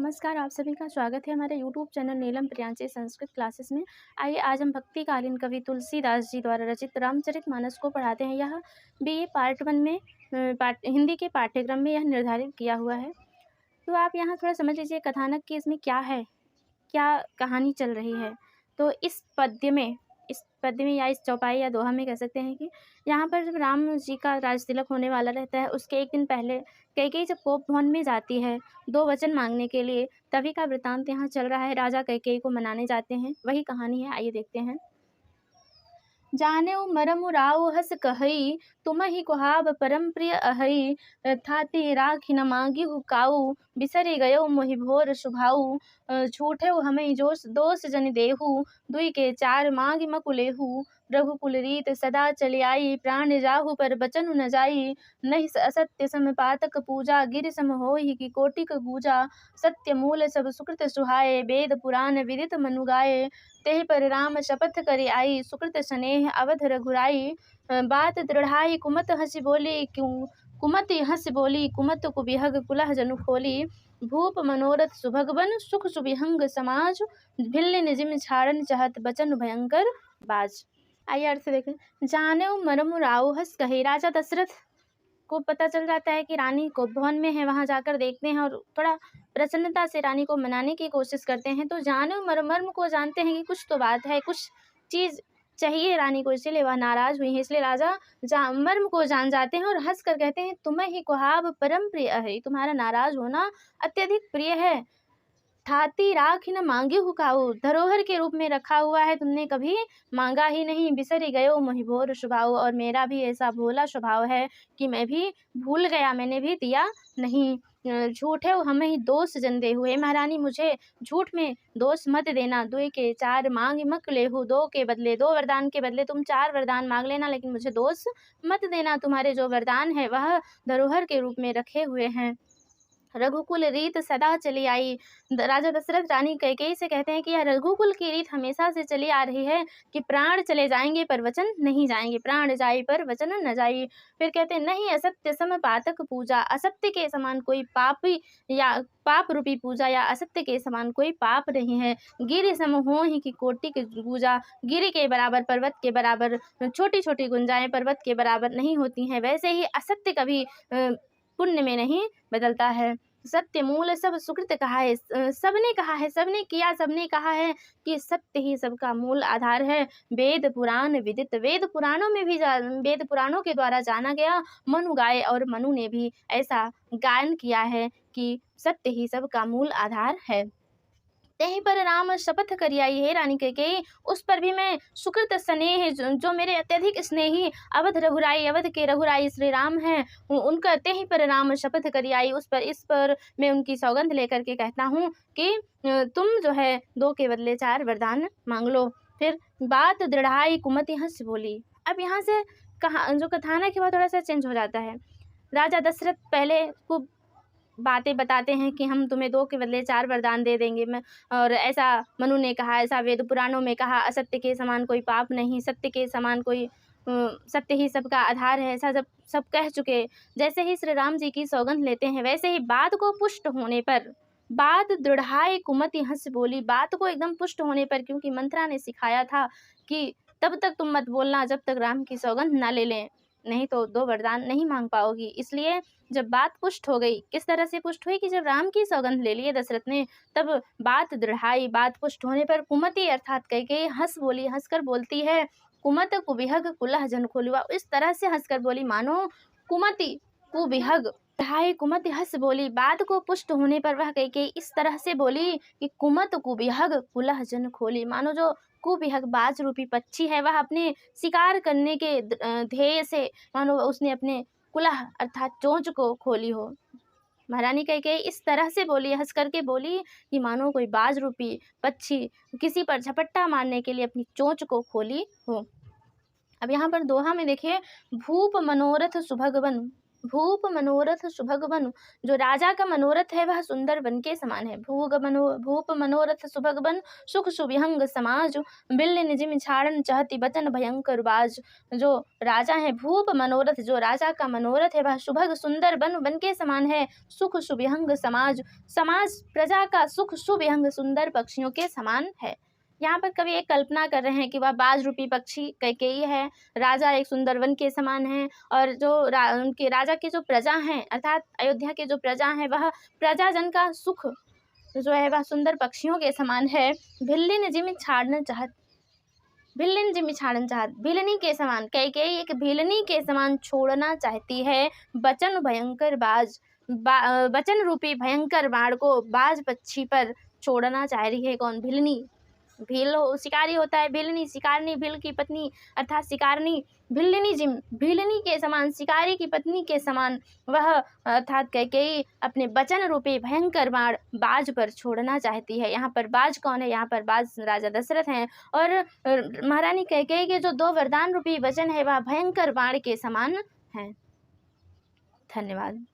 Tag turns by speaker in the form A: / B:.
A: नमस्कार, आप सभी का स्वागत है हमारे यूट्यूब चैनल नीलम प्रियांशी संस्कृत क्लासेस में। आइए आज हम भक्तिकालीन कवि तुलसीदास जी द्वारा रचित रामचरितमानस को पढ़ाते हैं। यह बीए पार्ट 1 में हिंदी के पाठ्यक्रम में यह निर्धारित किया हुआ है। तो आप यहाँ थोड़ा समझ लीजिए कथानक की इसमें क्या है, क्या कहानी चल रही है। तो इस पद्य में या इस चौपाई या दोहा में कह सकते हैं कि यहाँ पर जब राम जी का राज तिलक होने वाला रहता है, उसके एक दिन पहले कैकेयी जब कोप भवन में जाती है 2 वचन मांगने के लिए, तभी का वृतांत यहाँ चल रहा है। राजा कैकेयी को मनाने जाते हैं, वही कहानी है। आइए देखते हैं। जानेउ मरमु राउ हस कहई, तुमहि कुहाब परम प्रिय अहई। थाती राखी न मांगिहु काऊ, बिसरि गयो मोहि भोर शुभाऊ। झूठेउ हमें जोस दोष जनि देहु, दुई के चार मांगि मकुलेहु। रघुकुल रीत सदा चली आई, प्राण जाहु पर बचनु न जाई। नहीं असत्य सम पातक पूजा, गिर सम होहि की कोटिक गूजा। सत्य मूल सब सुकृत सुहाए, वेद पुराण विदित मनु गाए। तेहि पर राम शपथ करि आई, सुकृत स्नेह अवध रघुराई। बात दृढ़ाई कुमत हँसि बोली, कुमति हँसि बोली, कुमत कुबिहग कुलह जनु खोली। भूप मनोरथ सुभगवन, सुख सुबिहंग समाज। भिल्ल निजिम छाड़न चहत, बचन भयंकर बाज। आइए अर्थ देखें। जानेउ मरमु राउ हस कहे, राजा दशरथ को पता चल जाता है कि रानी कोप भवन में है। वहां जाकर देखते हैं और थोड़ा प्रसन्नता से रानी को मनाने की कोशिश करते हैं। तो जानेउ मर्म को जानते हैं कि कुछ तो बात है, कुछ चीज़ चाहिए रानी को, इसीलिए वह नाराज हुई है। इसलिए राजा मर्म को जान जाते हैं और हंस कर कहते हैं, तुम्हें ही कुहाब परम प्रिय है, तुम्हारा नाराज होना अत्यधिक प्रिय है। थाती राख न मांगे हुकाऊ, धरोहर के रूप में रखा हुआ है, तुमने कभी मांगा ही नहीं। बिसरी गयो मोहि भोर स्वभाव, और मेरा भी ऐसा भोला स्वभाव है कि मैं भी भूल गया, मैंने भी दिया नहीं। झूठे हमें ही दोष जन दे हुए, महारानी मुझे झूठ में दोष मत देना। दुई के चार मांग मक लेहु, दो के बदले, 2 वरदान के बदले तुम 4 वरदान मांग लेना, लेकिन मुझे दोष मत देना। तुम्हारे जो वरदान है वह धरोहर के रूप में रखे हुए हैं। रघुकुल रीत सदा चली आई। राजा दशरथ रानी कैकेयी से कहते हैं कि यह रघुकुल की रीत हमेशा से चली आ रही है कि प्राण चले जाएंगे पर वचन नहीं जाएंगे, प्राण जाए पर वचन न जाए। फिर कहते हैं, नहीं असत्य सम पातक पूजा, असत्य के समान कोई पापी या पाप रूपी पूजा या असत्य के समान कोई पाप नहीं है। गिर सम हो ही की कोटि की गुजा, गिर के बराबर, पर्वत के बराबर छोटी छोटी गुंजाएं पर्वत के बराबर नहीं होती हैं, वैसे ही असत्य कभी पुण्य में नहीं बदलता है। सत्य मूल सब सुकृत कहा है, सबने कहा है, सबने किया, सबने कहा है कि सत्य ही सबका मूल आधार है। वेद पुराण विदित, वेद पुराणों में भी वेद पुराणों के द्वारा जाना गया। मनु गाए, और मनु ने भी ऐसा गायन किया है कि सत्य ही सबका मूल आधार है। तेहि पर राम शपथ करी आई, है रानी कैकेयी, उस पर भी मैं सुकृत स्नेह, जो मेरे अत्यधिक स्नेही अवध रघुराई, अवध के रघुराई श्री राम हैं, उनका तेहि पर राम शपथ करी आई, इस पर मैं उनकी सौगंध लेकर के कहता हूँ कि तुम जो है 2 के बदले 4 वरदान मांग लो। फिर बात दृढ़ाई कुमति हंस बोली। अब यहाँ से जो कथानक है वह थोड़ा सा चेंज हो जाता है। राजा दशरथ पहले खूब बातें बताते हैं कि हम तुम्हें 2 के बदले 4 वरदान दे देंगे, मैं, और ऐसा मनु ने कहा, ऐसा वेद पुराणों में कहा, असत्य के समान कोई पाप नहीं, सत्य के समान कोई सत्य ही सबका आधार है, ऐसा जब सब कह चुके, जैसे ही श्री राम जी की सौगंध लेते हैं, वैसे ही बात को पुष्ट होने पर, बात दृढ़ाई कुमति हंस बोली, बात को एकदम पुष्ट होने पर, क्योंकि मंत्रा ने सिखाया था कि तब तक तुम मत बोलना जब तक राम की सौगंध ना ले लें, नहीं तो 2 वरदान नहीं मांग पाओगी। इसलिए जब बात पुष्ट हो गई, किस तरह से पुष्ट हुई कि जब राम की सौगंध ले लिए दशरथ ने, तब बात दृढ़ाई, बात पुष्ट होने पर कुमति अर्थात कैकेयी हंस बोली, हंसकर बोलती है, कुमत कुबिहग कुलह जन खोलुआ। इस तरह से हंसकर बोली मानो कुमति कुबिहग, ढाई कुमति हंस बोली। बात को पुष्ट होने पर वह कैकेयी इस तरह से बोली कि कुमत कुबिहग कुलह जन खोली, मानो जो कुबिहग बाज रूपी पक्षी है, वह अपने शिकार करने के ध्येय से, मानो उसने अपने कुलह अर्थात चोंच को खोली हो। महारानी कैकेयी इस तरह से बोली, हंस करके बोली कि मानो कोई बाज रूपी पक्षी किसी पर झपट्टा मारने के लिए अपनी चोंच को खोली हो। अब यहाँ पर दोहा में देखिए, भूप मनोरथ सुभगवन, भूप मनोरथ सुभग बनु, जो राजा का मनोरथ है वह सुंदर वन के समान है। भूप मनोरथ सुभग बन, सुख सुविहंग समाज, बिल्ल निजिम छाड़न चाहती बचन भयंकर बाज। जो राजा है भूप मनोरथ, जो राजा का मनोरथ है वह सुभग सुंदर वन के समान है। सुख सुविहंग समाज, समाज प्रजा का सुख सुविहंग सुंदर पक्षियों के समान है। यहाँ पर कवि एक कल्पना कर रहे हैं कि वह बाज रूपी पक्षी कैकेयी है, राजा एक सुंदर वन के समान है, और जो उनके राजा के जो प्रजा हैं अर्थात अयोध्या के जो प्रजा हैं वह प्रजाजन का सुख जो है वह सुंदर पक्षियों के समान है। भिल्लिन जिमि छाड़न चाहत, भिल्लिन जिमि छाड़न चाहत, भिलनी के समान, कैकेयी एक भिलनी के समान छोड़ना चाहती है। बचन भयंकर बाज, बचन रूपी भयंकर बाण को बाज पक्षी पर छोड़ना चाह रही है। कौन? भिलनी। भील शिकारी होता है, भिलनी शिकारनी, भील की पत्नी अर्थात शिकारनी। भिल्लिनी जिम, भिलनी के समान, शिकारी की पत्नी के समान वह अर्थात कैकेयी अपने बचन रूपी भयंकर बाण बाज पर छोड़ना चाहती है। यहाँ पर बाज कौन है? यहाँ पर बाज राजा दशरथ हैं, और महारानी कैकेयी के जो 2 वरदान रूपी वचन है वह भयंकर बाण के समान हैं। धन्यवाद।